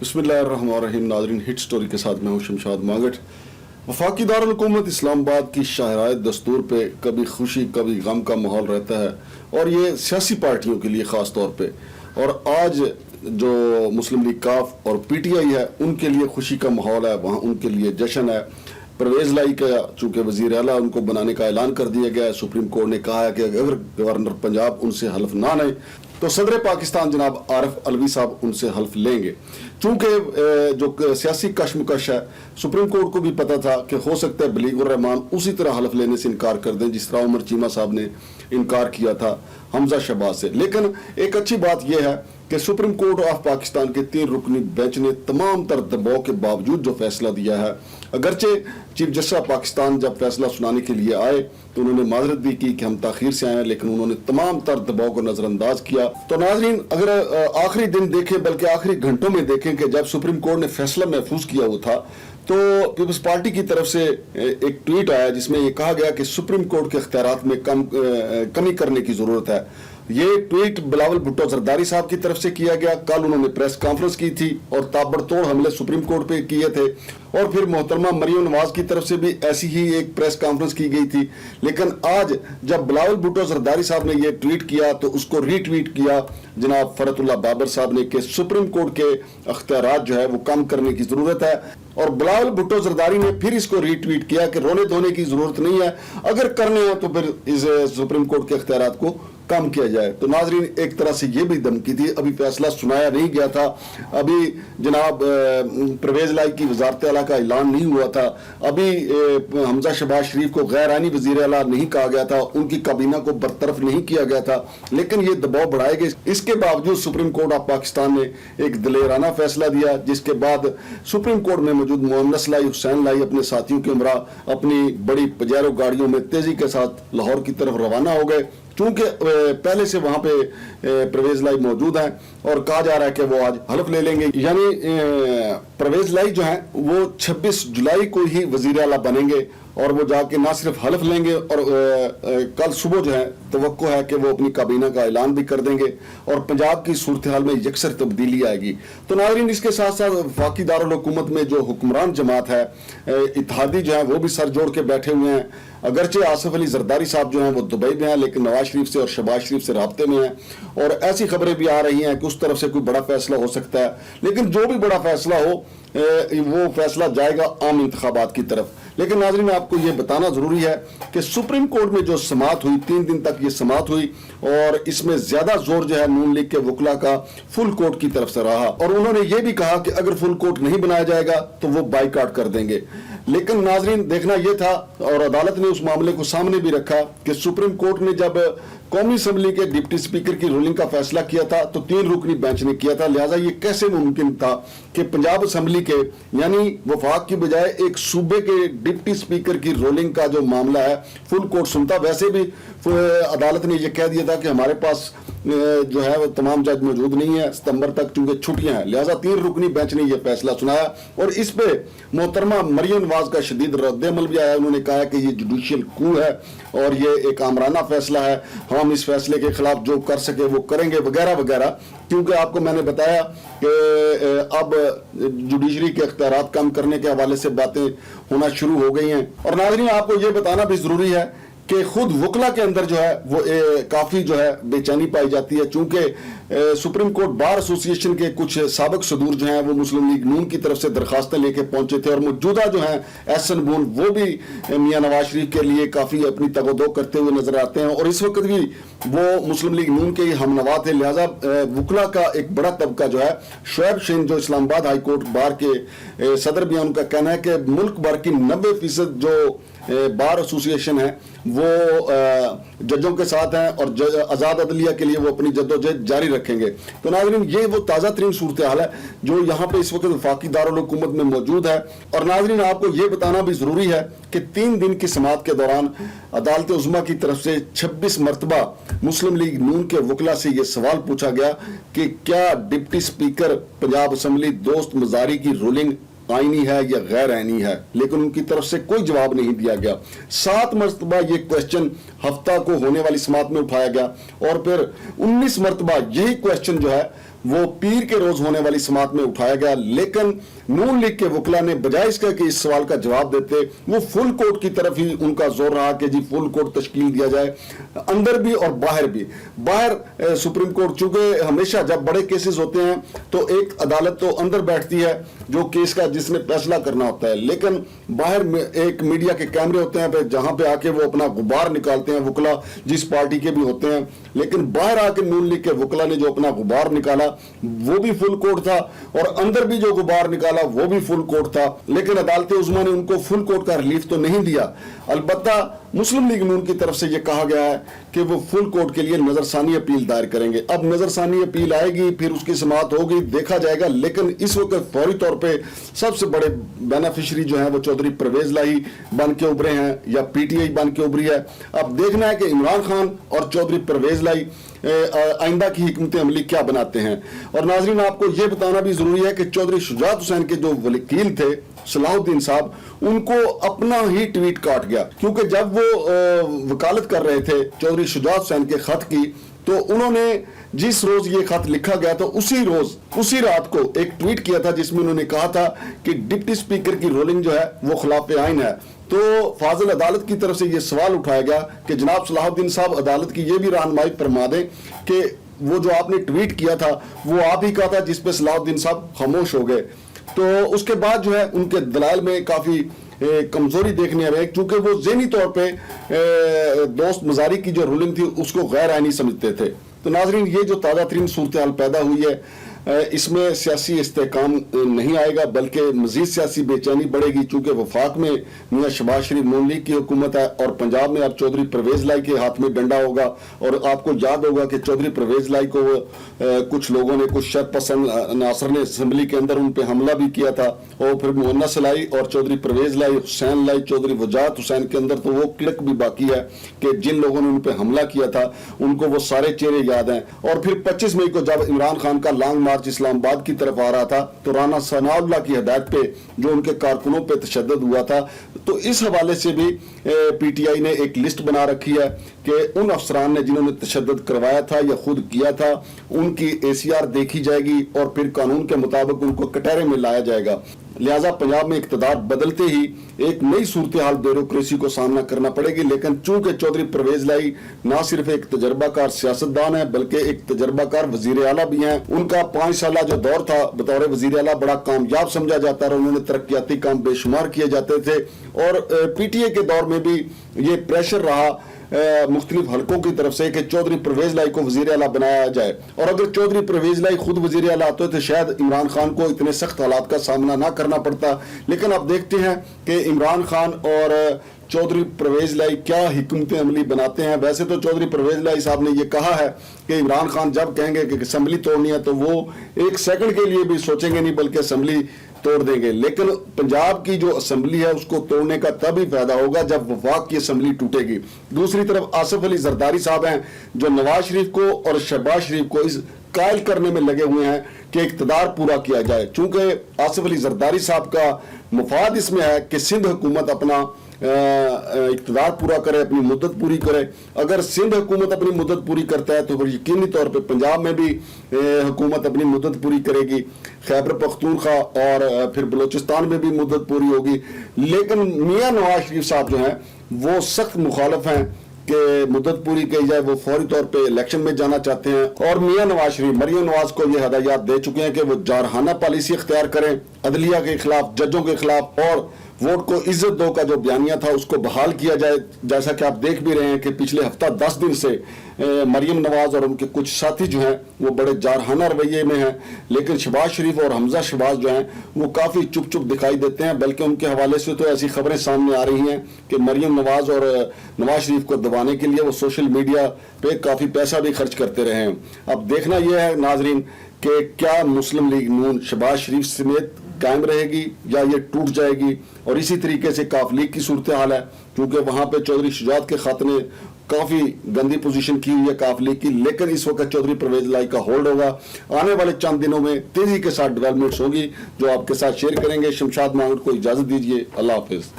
बिस्मिल्लाहिर्रहमानिर्रहीम। नाज़रीन, hit story के साथ मैं हूँ शमशाद मांगट। वफाकी दारुल हुकूमत इस्लामाबाद की शाहराए दस्तूर पे कभी खुशी कभी गम का माहौल रहता है, और ये सियासी पार्टियों के लिए ख़ास तौर पे। और आज जो मुस्लिम लीग काफ और PTI है, उनके लिए खुशी का माहौल है, वहाँ उनके लिए जश्न है। परवेज़ लाई का चूँकि वज़ीर आला उनको बनाने का ऐलान कर दिया गया है। सुप्रीम कोर्ट ने कहा है कि अगर गवर्नर पंजाब उनसे हल्फ ना लें तो सदर पाकिस्तान जनाब आरिफ अलवी साहब उनसे हल्फ लेंगे। चूँकि जो सियासी कशमकश है, सुप्रीम कोर्ट को भी पता था कि हो सकता है बलीगुर रहमान उसी तरह हल्फ लेने से इनकार कर दें जिस तरह उमर चीमा साहब ने इनकार किया था हमजा शहबाज से। लेकिन एक अच्छी बात यह है कि सुप्रीम कोर्ट ऑफ पाकिस्तान के 3 रुकनी बेंच ने तमाम तर दबाव के बावजूद जो फैसला दिया है, अगरचे चीफ जस्टिस ऑफ पाकिस्तान जब फैसला सुनाने के लिए आए तो उन्होंने माजरत भी की कि हम ताखीर से आए हैं, लेकिन उन्होंने तमाम तर दबाव को नजरअंदाज किया। तो नाजरीन, अगर आखिरी दिन देखें, बल्कि आखिरी घंटों में देखें कि जब सुप्रीम कोर्ट ने फैसला महफूज किया हुआ था, तो पीपल्स पार्टी की तरफ से एक ट्वीट आया जिसमें यह कहा गया कि सुप्रीम कोर्ट के इख्तियारात में कमी करने की जरूरत है। ये ट्वीट बिलावल भुट्टो जरदारी साहब की तरफ से किया गया। कल उन्होंने प्रेस कॉन्फ्रेंस की थी और ताबड़तोड़ हमले सुप्रीम कोर्ट पे किए थे, और फिर मोहतरमा मरियम नवाज की तरफ से भी ऐसी ही एक प्रेस कॉन्फ्रेंस की गई थी। लेकिन आज जब बिलावल भुट्टो जरदारी साहब ने ये ट्वीट किया तो उसको रीट्वीट किया जनाब फरतुल्लाह बाबर साहब ने कि सुप्रीम कोर्ट के अख्तियारात जो है वो कम करने की जरूरत है। और बिलावल भुट्टो जरदारी ने फिर इसको रीट्वीट किया कि रोने धोने की जरूरत नहीं है, अगर करने हैं तो फिर इस सुप्रीम कोर्ट के अख्तियारात को कम किया जाए। तो नाजरीन, एक तरह से ये भी धमकी थी। अभी फैसला सुनाया नहीं गया था, अभी जनाब परवेज लाई की वजारत आला का ऐलान नहीं हुआ था, अभी हमजा शहबाज शरीफ को गैर आईनी वजीर आला नहीं कहा गया था, उनकी काबीना को बरतरफ नहीं किया गया था, लेकिन ये दबाव बढ़ाए गए। इसके बावजूद सुप्रीम कोर्ट ऑफ पाकिस्तान ने एक दलेराना फैसला दिया, जिसके बाद सुप्रीम कोर्ट में मौजूद मोहम्मद लाई हुसैन लाई अपने साथियों के हमरा अपनी बड़ी पजेरो गाड़ियों में तेजी के साथ लाहौर की तरफ रवाना हो गए। चूंकि पहले से वहां पे परवेज लाई मौजूद हैं और कहा जा रहा है कि वो आज हल्फ ले लेंगे, यानी परवेज लाई जो है वो 26 जुलाई को ही वजीर आला बनेंगे, और वो जाके ना सिर्फ हल्फ लेंगे और कल सुबह जो है तवक्को है कि वो अपनी काबीना का ऐलान भी कर देंगे और पंजाब की सूरत हाल में यकसर तब्दीली आएगी। तो नाज़रीन, इसके साथ साथ वफाकी दारुल हुकूमत में जो हुक्मरान जमात है, इत्तेहादी जो है वो भी सर जोड़ के बैठे हुए हैं। अगरचे आसिफ अली जरदारी साहब जो हैं वो दुबई में हैं, लेकिन नवाज शरीफ से और शहबाज शरीफ से राब्ते में हैं, और ऐसी खबरें भी आ रही हैं कि उस तरफ से कोई बड़ा फैसला हो सकता है। लेकिन जो भी बड़ा फैसला हो, वो फैसला जाएगा आम इंतखाबात की तरफ। लेकिन नाज़रीन, आपको ये बताना जरूरी है कि सुप्रीम कोर्ट में जो समाअत हुई, 3 दिन तक ये समाअत हुई, और इसमें ज्यादा जोर जो है नून लीग के वकला का फुल कोर्ट की तरफ से रहा, और उन्होंने ये भी कहा कि अगर फुल कोर्ट नहीं बनाया जाएगा तो वो बाइकाट कर देंगे। लेकिन नाज़रीन, देखना यह था, और अदालत ने उस मामले को सामने भी रखा कि सुप्रीम कोर्ट ने जब कौमी असम्बली के डिप्टी स्पीकर की रूलिंग का फैसला किया था तो 3 रुकनी बेंच ने किया था, लिहाजा ये कैसे मुमकिन था कि पंजाब असम्बली के यानी वफाक की बजाय एक सूबे के डिप्टी स्पीकर की रूलिंग का जो मामला है फुल कोर्ट सुनता। वैसे भी अदालत ने यह कह दिया था कि हमारे पास जो है वो तमाम जज मौजूद नहीं है सितंबर तक, चूंकि छुट्टियां हैं, लिहाजा 3 रुकनी बेंच ने यह फैसला सुनाया, और इस पे मोहतरमा मरियम नवाज का शदीद रद्द-ए-अमल भी आया। उन्होंने कहा कि ये जुडिशियल कू है और ये एक आमराना फैसला है, हम इस फैसले के खिलाफ जो कर सके वो करेंगे, वगैरह वगैरह। क्योंकि आपको मैंने बताया कि अब जुडिशरी के इख्तियारात कम करने के हवाले से बातें होना शुरू हो गई हैं। और नाज़रीन, आपको ये बताना भी जरूरी है कि खुद वकला के अंदर जो है वो काफ़ी जो है बेचैनी पाई जाती है, चूंकि सुप्रीम कोर्ट बार एसोसिएशन के कुछ साबिक सदूर जो हैं वो मुस्लिम लीग नून की तरफ से दरखास्तें लेके पहुंचे थे, और मौजूदा जो हैं एहसन बून वो भी मियां नवाज शरीफ के लिए काफ़ी अपनी तगोदो करते हुए नजर आते हैं, और इस वक्त भी वो मुस्लिम लीग नून के ही हमनवा थे। लिहाजा वकला का एक बड़ा तबका जो है, शुएब शेन जो इस्लामाबाद हाई कोर्ट बार के सदर भी हैं, उनका कहना है कि मुल्क भर की 90% जो बार एसोसिएशन है वो जजों के साथ हैं और आज़ाद अदलिया के लिए वो अपनी जद्दोजहद जारी रखेंगे। तो नाज़रीन, ये वो ताज़ा तरीन सूरत हाल है जो यहाँ पे इस वक्त वफाकी दारुल हुकूमत में मौजूद है। और नाज़रीन, आपको ये बताना भी ज़रूरी है कि 3 दिन की समाअत के दौरान अदालत उज़्मा की तरफ से 26 मरतबा मुस्लिम लीग नून के वकला से ये सवाल पूछा गया कि क्या डिप्टी स्पीकर पंजाब असम्बली दोस्त मजारी की रूलिंग आईनी है या गैर आईनी है, लेकिन उनकी तरफ से कोई जवाब नहीं दिया गया। 7 मरतबा ये क्वेश्चन हफ्ता को होने वाली समाअत में उठाया गया, और फिर 19 मरतबा यही क्वेश्चन जो है वो पीर के रोज होने वाली समात में उठाया गया, लेकिन नून लीग के वकला ने बजाय इसका कि इस सवाल का जवाब देते वो फुल कोर्ट की तरफ ही उनका जोर रहा कि जी फुल कोर्ट तश्कील दिया जाए, अंदर भी और बाहर भी। बाहर सुप्रीम कोर्ट, चूंकि हमेशा जब बड़े केसेस होते हैं तो एक अदालत तो अंदर बैठती है जो केस का जिसने फैसला करना होता है, लेकिन बाहर में एक मीडिया के कैमरे होते हैं जहां पे आके वो अपना गुबार निकालते हैं वकला जिस पार्टी के भी होते हैं। लेकिन बाहर आके नून लीग के वकला ने जो अपना गुबार निकाला वो भी फुल कोर्ट था, और अंदर भी जो गुबार निकाला वो भी फुल कोर्ट था। लेकिन अदालत उज़्मा ने उनको फुल कोर्ट का रिलीफ तो नहीं दिया। अलबत्ता मुस्लिम लीग नून की तरफ से ये कहा गया है कि वो फुल कोर्ट के लिए नजरसानी अपील दायर करेंगे। अब नजरसानी अपील आएगी, फिर उसकी समाअत होगी, देखा जाएगा। लेकिन इस वक्त फौरी तौर पे सबसे बड़े बेनिफिशरी जो है वो चौधरी परवेज लाई बन के उभरे हैं या पीटीआई बन के उभरी है। अब देखना है कि इमरान खान और चौधरी परवेज लाई आइंदा की हिकमत अमली क्या बनाते हैं। और नाजरीन, आपको यह बताना भी जरूरी है कि चौधरी शुजात हुसैन के जो वकील थे सलाहुद्दीन साहब, उनको अपना ही ट्वीट काट गया, क्योंकि जब वो वकालत कर रहे थे चौधरी शुजात हुसैन के खत की, तो उन्होंने जिस रोज ये खत लिखा गया था उसी रोज उसी रात को एक ट्वीट किया था जिसमें उन्होंने कहा था कि डिप्टी स्पीकर की रोलिंग जो है वो खिलाफ आइन है। तो फाजिल अदालत की तरफ से ये सवाल उठाया गया कि जनाब सलाहुद्दीन साहब, अदालत की ये भी रहनुमाई फरमा दें कि वो जो आपने ट्वीट किया था वो आप ही कहा था, जिस पे सलाहुद्दीन साहब खामोश हो गए। तो उसके बाद जो है उनके दलाल में काफी कमजोरी देखने आ रही है, क्योंकि वो ज़हनी तौर पे दोस्त मजारी की जो रूलिंग थी उसको गैर आईनी समझते थे। तो नाजरीन, ये जो ताज़ा तरीन सूरत हाल पैदा हुई है, इसमें सियासी इस्तेहकाम नहीं आएगा बल्कि मजीद सियासी बेचैनी बढ़ेगी, चूंकि वफाक में मियां शहबाज शरीफ नून लीग की हुकूमत है और पंजाब में अब चौधरी परवेज लाई के हाथ में डंडा होगा। और आपको याद होगा कि चौधरी परवेज लाई को कुछ लोगों ने, कुछ शरपसंद नासर ने असम्बली के अंदर उन पर हमला भी किया था, और फिर मुन्नस लाई और चौधरी परवेज लाई, हुसैन लाई, चौधरी वजात हुसैन के अंदर तो वो क्लिक भी बाकी है कि जिन लोगों ने उन पर हमला किया था उनको वो सारे चेहरे याद हैं। और फिर 25 मई को जब इमरान खान का लॉन्ग मार्च इस्लामाबाद की तरफ आ रहा था तो राना सनाउल्लाह की हिदायत पे जो उनके कारकुनों पे तशद्दुद हुआ था, तो इस हवाले से भी पीटीआई ने एक लिस्ट बना रखी है कि उन अफसरान ने जिन्होंने तशद्दुद करवाया था या खुद किया था उनकी एसीआर देखी जाएगी और फिर कानून के मुताबिक उनको कटहरे में लाया जाएगा। लिहाजा पंजाब में इक़्तिदार बदलते ही एक नई सूरत हाल ब्यूरोक्रेसी को सामना करना पड़ेगी। लेकिन चूंकि चौधरी परवेज लाई ना सिर्फ एक तजर्बाकार सियासतदान है बल्कि एक तजर्बाकार वजीर आला भी हैं। उनका 5 साल जो दौर था बतौर वजीर आला बड़ा कामयाब समझा जाता रहा, उन्होंने तरक्याती काम बेशुमार किए जाते थे। और पीटीए के दौर में भी ये प्रेशर रहा मुख्तलिफ हलकों की तरफ से कि चौधरी परवेज लाई को वजीर आला बनाया जाए। और अगर चौधरी परवेज लाई खुद वजीर आला होते तो शायद इमरान खान को इतने सख्त हालात का सामना ना करना पड़ता। लेकिन अब देखते हैं कि इमरान खान और चौधरी परवेज लाई क्या हिकमत अमली बनाते हैं। वैसे तो चौधरी परवेज लाई साहब ने यह कहा है कि इमरान खान जब कहेंगे कि असम्बली तोड़नी है तो वो एक सेकंड के लिए भी सोचेंगे नहीं बल्कि असम्बली तोड़ देंगे। लेकिन पंजाब की जो असम्बली है उसको तोड़ने का तब ही फायदा होगा जब वफाक की असम्बली टूटेगी। दूसरी तरफ आसिफ अली जरदारी साहब हैं जो नवाज शरीफ को और शहबाज शरीफ को इस कायल करने में लगे हुए हैं कि इक़्तिदार पूरा किया जाए। चूंकि आसिफ अली जरदारी साहब का मुफाद इसमें है कि सिंध हुकूमत अपना इक़्तिदार पूरा करे, अपनी मुद्दत पूरी करे। अगर सिंध हुकूमत अपनी मुद्दत पूरी करता है तो फिर यकीनी तौर पे पंजाब में भी हुकूमत अपनी मुद्दत पूरी करेगी, खैबर पख्तूनख्वा और फिर बलूचिस्तान में भी मुद्दत पूरी होगी। लेकिन मियां नवाज शरीफ साहब जो हैं वो सख्त मुखालिफ हैं कि मुद्दत पूरी की जाए, वो फौरी तौर पे इलेक्शन में जाना चाहते हैं। और मियां नवाज शरीफ मरियम नवाज को ये हदायत दे चुके हैं कि वो जारहाना पॉलिसी इख्तियार करें अदलिया के खिलाफ, जजों के खिलाफ, और वोट को इज्जत दो का जो बयानिया था उसको बहाल किया जाए। जैसा कि आप देख भी रहे हैं कि पिछले हफ्ता 10 दिन से मरियम नवाज और उनके कुछ साथी जो हैं वो बड़े जारहाना रवैये में हैं। लेकिन शहबाज शरीफ और हमजा शहबाज जो हैं वो काफ़ी चुप चुप दिखाई देते हैं, बल्कि उनके हवाले से तो ऐसी खबरें सामने आ रही हैं कि मरियम नवाज और नवाज शरीफ को दबाने के लिए वो सोशल मीडिया पे काफ़ी पैसा भी खर्च करते रहे हैं। अब देखना यह है नाजरीन कि क्या मुस्लिम लीग नून शहबाज शरीफ समेत कायम रहेगी या ये टूट जाएगी। और इसी तरीके से काफ लीग की सूरत हाल है, क्योंकि वहां पे चौधरी शुजात के खाते ने काफी गंदी पोजीशन की हुई है काफ लीग की। लेकिन इस वक्त चौधरी परवेज लाई का होल्ड होगा। आने वाले चंद दिनों में तेजी के साथ डेवलपमेंट्स होगी जो आपके साथ शेयर करेंगे। शमशाद मांगट को इजाजत दीजिए। अल्लाह हाफिज।